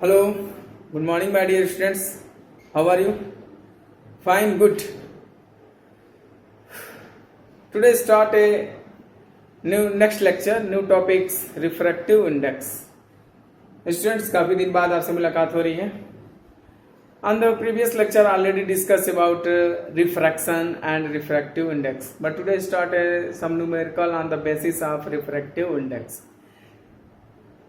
Hello, good morning, my dear students. How are you? Fine, good. Today start a new next lecture, new topics, refractive index. Students, काफी दिन बाद आपसे मुलाकात हो रही है. On the previous lecture, already discussed about refraction and refractive index. But today start some numerical on the basis of refractive index.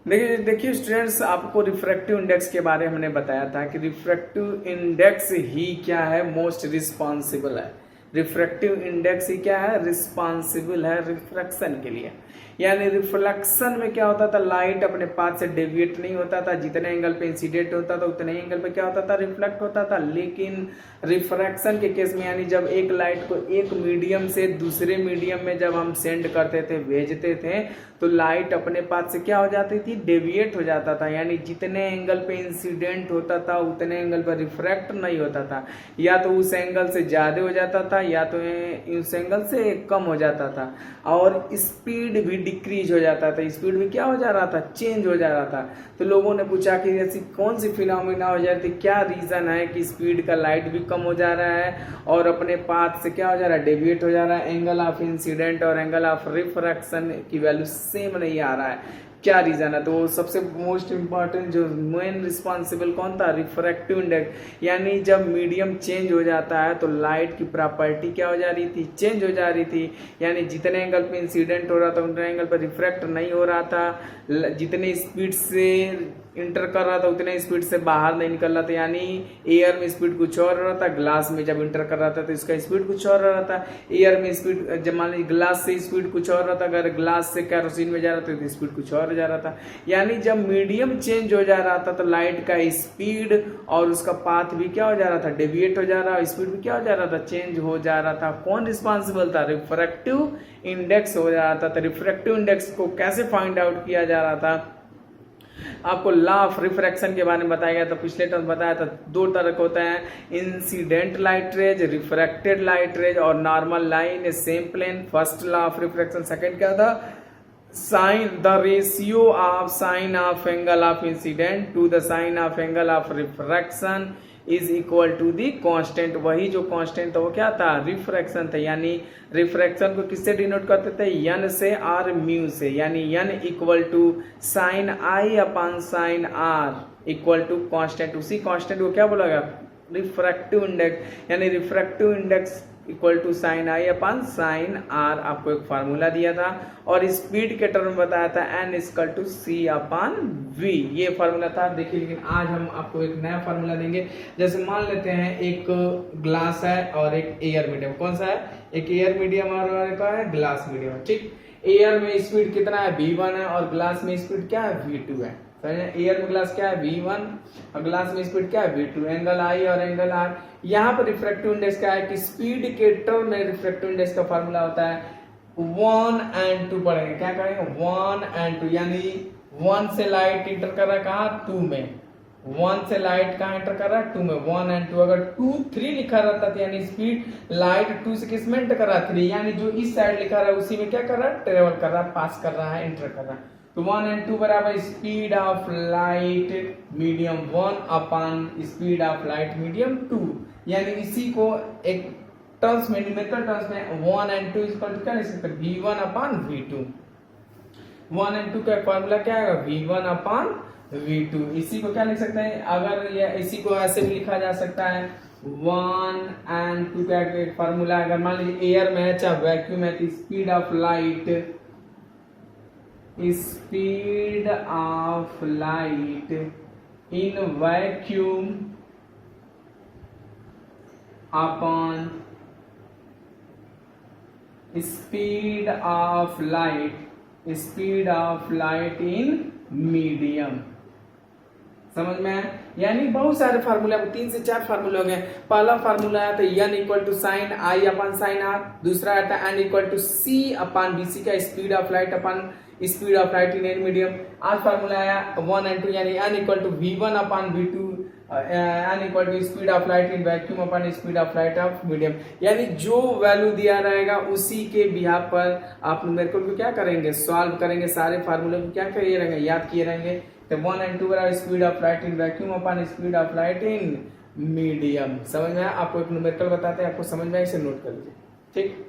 देखिए students, आपको रिफ्रैक्टिव इंडेक्स के बारे में हमने बताया था कि रिफ्रैक्टिव इंडेक्स ही क्या है, मोस्ट रिस्पॉन्सिबल है. रिफ्रैक्टिव इंडेक्स ही क्या है, रिस्पॉन्सिबल है रिफ्रैक्शन के लिए. यानी रिफ्लेक्शन में क्या होता था, लाइट अपने पाथ से डेविएट नहीं होता था, जितने एंगल पे इंसिडेंट होता था उतने एंगल पे क्या होता था, रिफ्लेक्ट होता था. लेकिन रिफ्रैक्शन के केस में, यानी जब एक लाइट को एक मीडियम से दूसरे मीडियम में जब हम सेंड करते थे, भेजते थे, तो लाइट अपने पाथ से क्या हो जाती थी, डेविएट हो जाता था. यानी जितने एंगल पे इंसिडेंट होता था उतने एंगल पर रिफ्रैक्ट नहीं होता था, या तो उस एंगल से ज्यादा हो जाता था या तो उस एंगल से कम हो जाता था. और स्पीड भी डिक्रीज हो जाता था, स्पीड भी क्या हो जा रहा था, चेंज हो जा रहा था. तो लोगों ने पूछा कि ऐसी कौन सी फिनोमेना हो जा रही थी, क्या रीजन है कि स्पीड का लाइट भी कम हो जा रहा है और अपने पाथ से क्या हो जा रहा है, डेविएट हो जा रहा है. एंगल ऑफ इंसिडेंट और एंगल ऑफ रिफ्रैक्शन की वैल्यू सेम नहीं आ रहा है, क्या रीजन है. तो सबसे मोस्ट इंपॉर्टेंट जो मेन रिस्पॉन्सिबल कौन था, रिफ्रैक्टिव इंडेक्स. यानी जब मीडियम चेंज हो जाता है तो लाइट की प्रॉपर्टी क्या हो जा रही थी, चेंज हो जा रही थी. यानी जितने एंगल पे इंसिडेंट हो रहा था उतने एंगल पर रिफ्रैक्ट नहीं हो रहा था, जितने स्पीड से इंटर कर रहा था उतने स्पीड से बाहर नहीं निकल रहा था. यानी एयर में स्पीड कुछ और रहा था, ग्लास में जब इंटर कर रहा था तो इसका स्पीड कुछ और रहा था. एयर में स्पीड, जब मान लीजिए ग्लास से स्पीड कुछ और रहा था, अगर ग्लास से कैरोसिन में जा रहा था तो स्पीड कुछ और जा रहा था. यानी जब मीडियम चेंज हो जा रहा था तो लाइट का स्पीड और उसका पाथ भी क्या हो जा रहा था, डेविएट हो जा रहा है, स्पीड भी क्या हो जा रहा था, चेंज हो जा रहा था. कौन रिस्पॉन्सिबल था, रिफ्रैक्टिव इंडेक्स हो जा रहा था. तो रिफ्रैक्टिव इंडेक्स को कैसे फाइंड आउट किया जा रहा था, आपको लॉ ऑफ रिफ्रैक्शन के बारे में बताया गया था. पिछले टर्म बताया था दो तरह के होता है, incident light rays, refracted light rays और normal line same plane. First law of refraction. Second क्या था, sine the ratio of sine of angle of incidence to the sine of angle of refraction is equal to the constant. वही जो constant था वो क्या था, refraction था. यानी रिफ्रैक्शन को किससे डिनोट करते थे, यन से और म्यू से. यानी n equal to sine i upon sine r equal to constant. उसी कांस्टेंट को क्या बोला गया, रिफ्रैक्टिव इंडेक्स. यानी refractive index equal to sine i upon sine r. आपको एक फार्मूला दिया था और स्पीड के टर्म बताया था N equal to C upon V. ये फार्मूला था. देखिए लेकिन आज हम आपको एक नया फार्मूला देंगे. जैसे मान लेते हैं एक ग्लास है और एक एयर मीडियम. कौन सा है, एक एयर मीडियम और का है ग्लास मीडियम. ठीक, एयर में स्पीड कितना है, v1 है और ग्लास में स्पीड क्या है, v2 है. एयर में ग्लास क्या है, v1 और ग्लास में स्पीड क्या है, v2. एंगल आई और एंगल आर. यहाँ पर रिफ्रैक्टिव इंडेक्स क्या है कि स्पीड के टर्म में रिफ्रैक्टिव इंडेक्स का फार्मूला होता है 1 and 2. पढ़ेंगे क्या करेंगे, 1 and 2. यानी 1 से लाइट इंटर कर रहा है कहाँ, 2 में. 1 से लाइट कहाँ एंटर कर रहा है, 2 में. 1 and 2. अगर 2 3 लिखा रहता था यानी स्पीड लाइट 2 से किस में एंटर कर रहा है, 3. यानी जो इस साइड लिखा रहा है उसी में क्या कर रहा है, ट्रेवल कर रहा है, पास कर रहा है, एंटर कर रहा है. तो 1 and 2 बराबर speed of light medium 1 upon speed of light medium 2. यानी इसी को एक टर्म्स में, न्यूमेरिकल टर्म्स में 1 and 2 इक्वल टू क्या लिख सकते हैं, v1 अपॉन v2. 1 and 2 का फॉर्मूला क्या है, v1 अपॉन v2. इसी को क्या लिख सकते हैं, अगर ये इसी को ऐसे भी लिखा जा सकता है 1 and 2 का फॉर्मूला. अगर मान लीजिए एयर में है चाहे वैक्यूम है तो speed of light, speed of light in vacuum upon speed of light in medium. समझ में आया. यानी बहुत सारे फार्मूले, 3 से 4 फार्मूले हो गए. पहला फार्मूला है तो n equal to sine i upon sine r. दूसरा आता है n equal to C upon बीसी का speed of light upon speed of light in an medium. आज फार्मूला आया 1 and 2 यानी n equal to v1 upon v2 n equal to speed of light in vacuum upon speed of light of medium. यानी जो value दिया रहेगा उसी के behalf पर आप न्यूमेरिकल को क्या करेंगे, सॉल्व करेंगे. सारे फार्मूले को क्या किए रहेंगे, याद किए रहेंगे. तो 1 and 2 बराबर speed of light in vacuum upon speed of light in medium. समझ में आया? आपको एक न्यूमेरिकल बताते हैं, आपको समझ में आया, इसे नोट कर लीजिए। ठीक,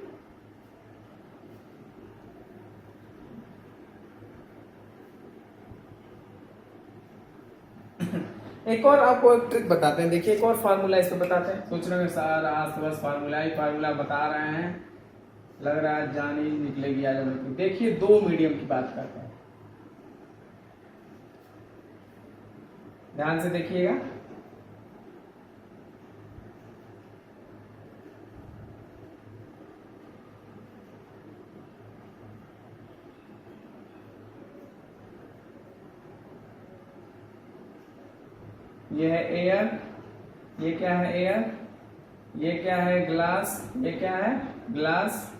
एक और आपको एक ट्रिक बताते हैं। देखिए एक और फार्मूला इस पे बताते हैं। सोच रहे हो सर आज तो बस फार्मूला ही फार्मूला बता रहे हैं, लग रहा है जान ही निकलेगी आज हमें। देखिए दो मीडियम की बात करते हैं, ध्यान से देखिएगा। ये है एयर, ये क्या है एयर, ये क्या है ग्लास, ये क्या है ग्लास,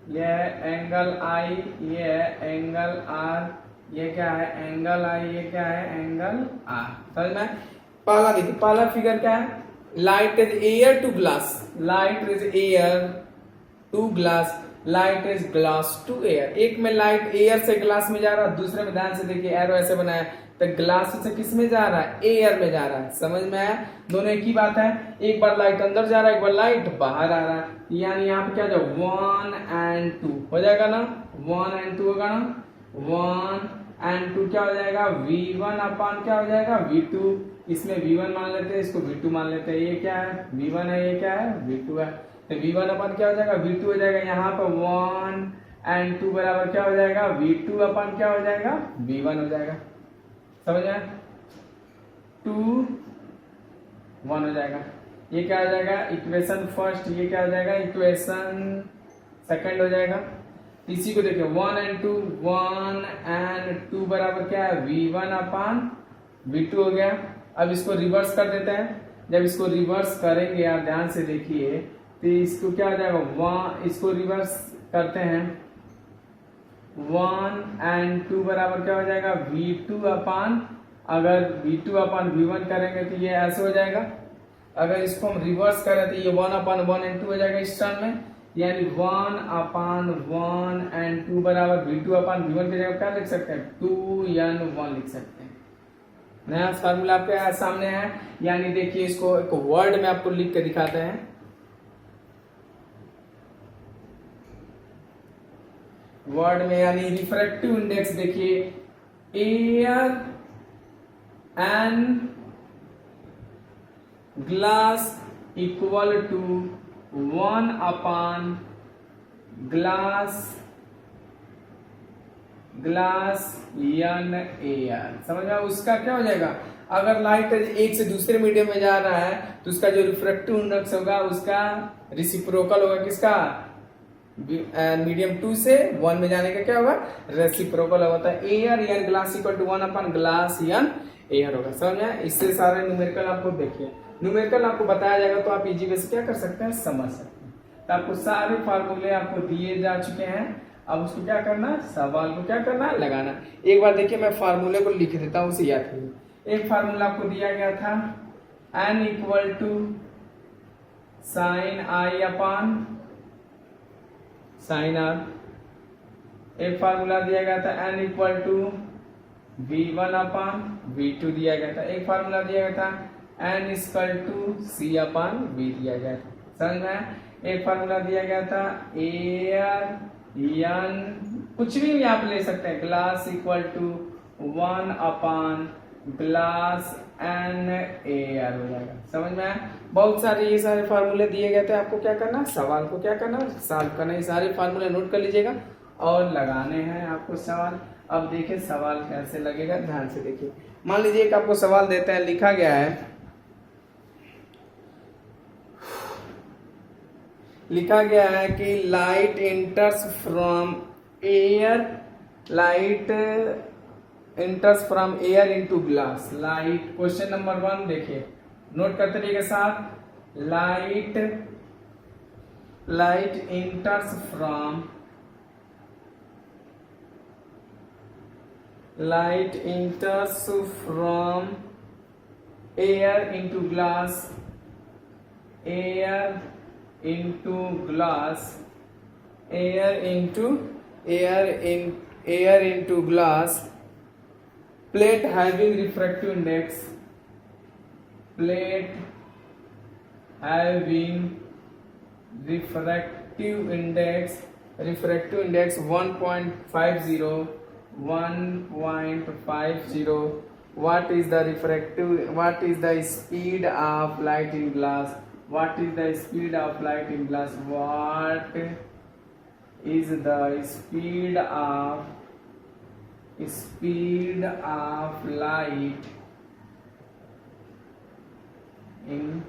ये है एंगल आई, ये है एंगल आर, ये क्या है एंगल आई, ये क्या है एंगल आर। समझ में? पहला देखिए, पहला फिगर क्या है, light is air to glass, light is air to glass, light is glass to air. एक में लाइट एयर से ग्लास में जा रहा है, दूसरे में ध्यान से देखिए एरो ऐसे बनाया, तो ग्लास से किस में जा रहा है, एयर में जा रहा है। समझ में आया? दोनों एक ही बात है, एक बार लाइट अंदर जा रहा है, एक बार लाइट बाहर आ रहा है, यानी यहाँ पे क्या जाओ 1 and 2 हो जाएगा ना, 1 and 2 होगा ना, 1 and 2 क्या हो जाएगा, V1 अपान क्या हो जाएगा V2। इसमें V1 मान लेते हैं, इसको V2 मान लेते हैं। ये क्या है V1 है, ये क्या है V2 है, तो V1 अपन क्या हो जाएगा V2 हो जाएगा। यहाँ पर 1 and 2 बराबर क्या हो जाएगा V2 अपन क्या हो जाएगा V1 हो जाएगा। समझ आया? 2 1 हो जाएगा। ये क्या हो जाएगा इक्वेशन फर्स्ट, ये क्या हो जाएगा इक्वेशन सेकंड हो जाएगा। इसी को देखिए 1 and 2, 1 and 2 बराबर क्या है V1 अपान V2 हो गया। अब इसको रिवर्स कर देते हैं। जब इसको रिवर्स करेंगे आप ध्यान से देखिए, तो इसको क्या हो जाएगा 1, इसको रिवर्स करते हैं 1 and 2 बराबर क्या हो जाएगा V2 अपान, अगर V2 अपान V1 करेंगे तो ये ऐसे हो जाएगा। अगर इसको हम रिवर्स करें तो ये 1 अपान 1 and 2 हो जाएगा इस टर्म में, यानी 1 अपान 1 and 2 बराबर V2 अपान V1 की जगह क्या लिख सकते हैं 2n1 लिख सकते हैं। नया फार्मूला आपके सामने है। यानी देखिए इसको एक वर्ड में आपको लिख के दिखाते हैं। वर्ड में यानी रिफ्रैक्टिव इंडेक्स देखिए air and glass equal to 1 upon glass N air. समझ में? उसका क्या हो जाएगा, अगर लाइट एक से दूसरे मीडियम में जा रहा है तो उसका जो रिफ्रैक्टिव इंडेक्स होगा उसका रेसिप्रोकल होगा किसका, मीडियम 2 से 1 में जाने का क्या होगा रेसिप्रोकल होता है। एयर यानी glass equal to 1 upon glass N air होगा। समझ में? इससे सारे न्यूमेरिकल आपको देखिए, न्यूमेरिकल आपको बताया जाएगा तो आप इजी वे से क्या कर सकते हैं समझ सकते हैं। तो आपको सारे फार्मूले आपको दिए जा चुके हैं, अब उसको क्या करना, सवाल को क्या करना लगाना। एक बार देखिए मैं फार्मूले को लिख देता हूँ, उसे याद करिए। एक फार्मूला आपको दिया गया था n equal to sine I upon sine R. एक फार्मूला दिया गया था n equal to V1 upon V2 दिया गया था। एक फार्मूला दिया गया था n equal to C upon V दिया गया था। समझ में आया? एक फार्मूला दिया गया था एयर यन, कुछ भी आप ले सकते हैं, glass equal to 1 upon glass N air हो जाएगा। समझ में आया? बहुत सारे ये सारे फार्मूले दिए गए थे, आपको क्या करना, सवाल को क्या करना सॉल्व करना। ये सारे फार्मूले नोट कर लीजिएगा और लगाने हैं आपको सवाल। अब देखिए सवाल कैसे लगेगा, ध्यान से देखिए। मान लीजिए एक आपको सवाल देते हैं, लिखा गया है, लिखा गया है कि light enters from air, light enters from air into glass. Light, question number 1 देखिए, नोट करते रहिएगा साथ। Light enters from air into glass, air into glass plate having refractive index, plate having refractive index 1.50, 1.50. What is the speed of light in glass? What is the speed of light in glass? What is the speed of light in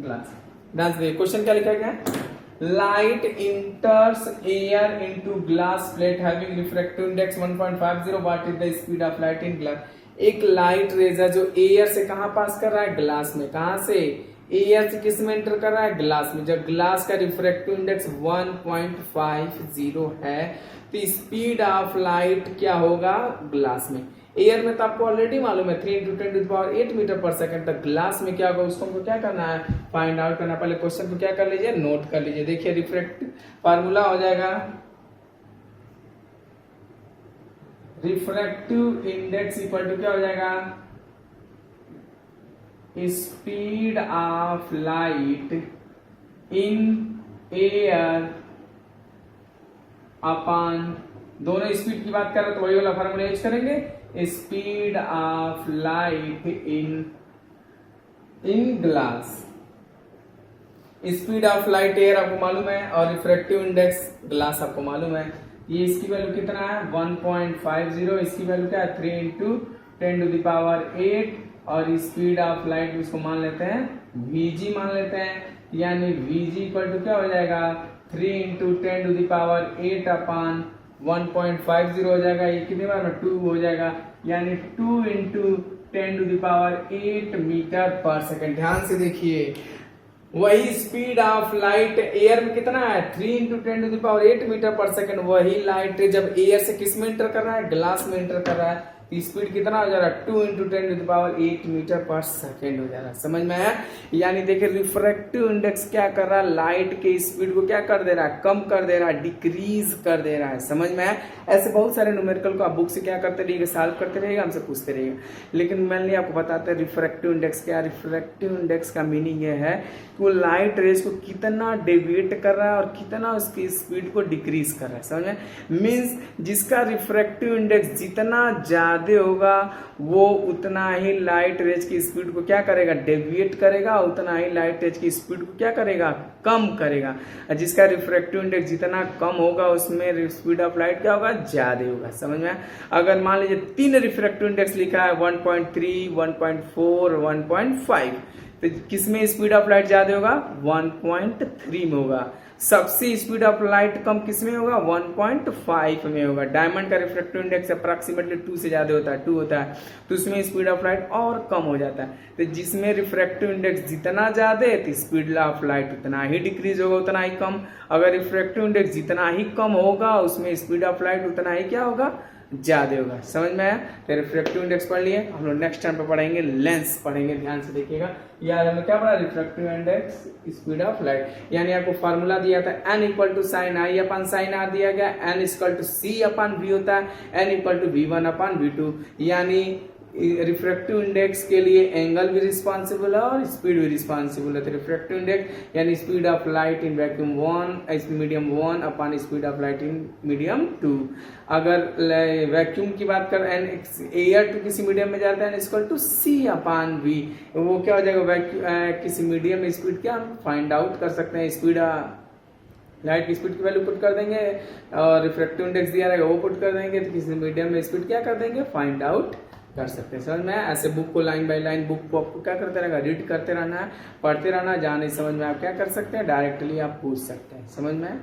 glass? ध्यान से question क्या लिखा गया है? Light enters air into glass plate having refractive index 1.50. What is the speed of light in glass? एक light rays है जो air से कहां पास कर रहा है? ग्लास में। कहां से? एयर से किस में एंटर कर रहा है? ग्लास में। जब ग्लास का रिफ्रैक्टिव इंडेक्स 1.50 है तो स्पीड ऑफ लाइट क्या होगा? ग्लास में। एयर में तो आपको ऑलरेडी मालूम है 3 × 10⁸ मीटर पर सेकंड तक। ग्लास में क्या होगा उसको हमको क्या करना है? फाइंड आउट करना। पहले क्वेश्चन को क्या कर लीजिए? नोट कर लीजिए। देखिए रिफ्रैक्टिव फार्मूला हो जाएगा, रिफ्रैक्टिव इंडेक्स इक्वल टू क्या हो जाएगा? Speed of light in air upon, दोनों स्पीड की बात कर रहे तो वही वाला फार्मूला यूज करेंगे, speed of light in glass. Speed of light air आपको मालूम है और रिफ्रैक्टिव इंडेक्स ग्लास आपको मालूम है। ये इसकी वैल्यू कितना है? 1.50। इसकी वैल्यू क्या है? 3 × 10⁸ और स्पीड ऑफ लाइट इसको मान लेते हैं Vg मान लेते हैं, यानी Vg इक्वल टू क्या हो जाएगा? 3 × 10⁸ अपॉन 1.50 हो जाएगा। ये कितनी बार में? 2 हो जाएगा, यानी 2 × 10⁸ मीटर पर सेकंड। ध्यान से देखिए, वही स्पीड ऑफ लाइट एयर में कितना है? 3 × 10⁸ मीटर पर सेकंड। वही लाइट जब एयर से किस में एंटर कर रहा है? ग्लास में एंटर कर रहा है तो स्पीड कितना हो जा रहा है? 2 × 10⁸ मीटर पर सेकेंड हो जा रहा है। समझ में आया? यानी देखिए रिफ्रैक्टिव इंडेक्स क्या कर रहा है? लाइट के स्पीड को क्या कर दे रहा है? कम कर दे रहा है, डिक्रीज कर दे रहा है। समझ में आया? ऐसे बहुत सारे न्यूमेरिकल को आप बुक से क्या करते रहिएगा? सॉल्व करते रहिएगा, हमसे पूछते रहिएगा। लेकिन मेनली आपको बताते हैं रिफ्रैक्टिव इंडेक्स क्या है। रिफ्रैक्टिव इंडेक्स का मीनिंग ये है कि वो लाइट रेज को कितना डेविएट कर रहा है और कितना उसकी स्पीड को डिक्रीज कर रहा है। समझ में? मीन्स जिसका रिफ्रैक्टिव इंडेक्स जितना ज्यादा होगा वो उतना ही लाइट रेज की स्पीड को क्या करेगा? डेविएट करेगा, उतना ही लाइट रेज की स्पीड को क्या करेगा? कम करेगा। जिसका रिफ्रैक्टिव इंडेक्स जितना कम होगा उसमें स्पीड ऑफ लाइट क्या होगा? ज्यादा होगा। समझ में? अगर मान लीजिए 3 रिफ्रैक्टिव इंडेक्स लिखा है 1.3, 1.4, 1.5, तो किसमें स्पीड ऑफ लाइट ज्यादा होगा? 1.3 में होगा। सबसे स्पीड ऑफ लाइट कम किसमें होगा? 1.5 में होगा। डायमंड का रिफ्रैक्टिव इंडेक्स अप्रॉक्सीमेटली 2 से ज्यादा होता है, 2 होता है, तो उसमें स्पीड ऑफ लाइट और कम हो जाता है। तो जिसमें रिफ्रैक्टिव इंडेक्स जितना ज्यादा है तो स्पीड ऑफ लाइट उतना ही डिक्रीज होगा, उतना ही कम। अगर रिफ्रैक्टिव इंडेक्स जितना ही कम होगा उसमें स्पीड ऑफ लाइट उतना ही क्या होगा? ज्यादा होगा। समझ में आया? तो रिफ्रैक्टिव इंडेक्स पढ़ लिए। हम लोग नेक्स्ट टाइम पे पढ़ेंगे लेंस पढ़ेंगे। ध्यान से देखिएगा। यार हमने क्या पढ़ा? Refractive index, speed of light. यानी आपको फार्मूला दिया था n = sin i / sin r दिया गया, n = c/v होता है, n = v1/v2। यानी रिफ्रैक्टिव इंडेक्स के लिए एंगल भी रिस्पॉन्सिबल है और स्पीड भी रिस्पॉन्सिबल है। तो रिफ्रैक्टिव इंडेक्स यानी speed of light in vacuum 1 medium 1 upon speed of light in medium 2। अगर वैक्यूम की बात कर एयर टू किसी मीडियम में जाता है n = c/v, वो क्या हो जाएगा? किसी मीडियम में स्पीड क्या हम फाइंड आउट कर सकते हैं? स्पीड लाइट की स्पीड की वैल्यू पुट कर देंगे और रिफ्रैक्टिव इंडेक्स दिया रहेगा वो पुट कर देंगे, तो किसी मीडियम में स्पीड क्या कर देंगे? फाइंड आउट कर सकते हैं। समझ में? ऐसे बुक को लाइन बाय लाइन बुक को आपको क्या करते रहेगा? रीड करते रहना है, पढ़ते रहना। जहाँ नहीं समझ में आप क्या कर सकते हैं? डायरेक्टली आप पूछ सकते हैं। समझ में?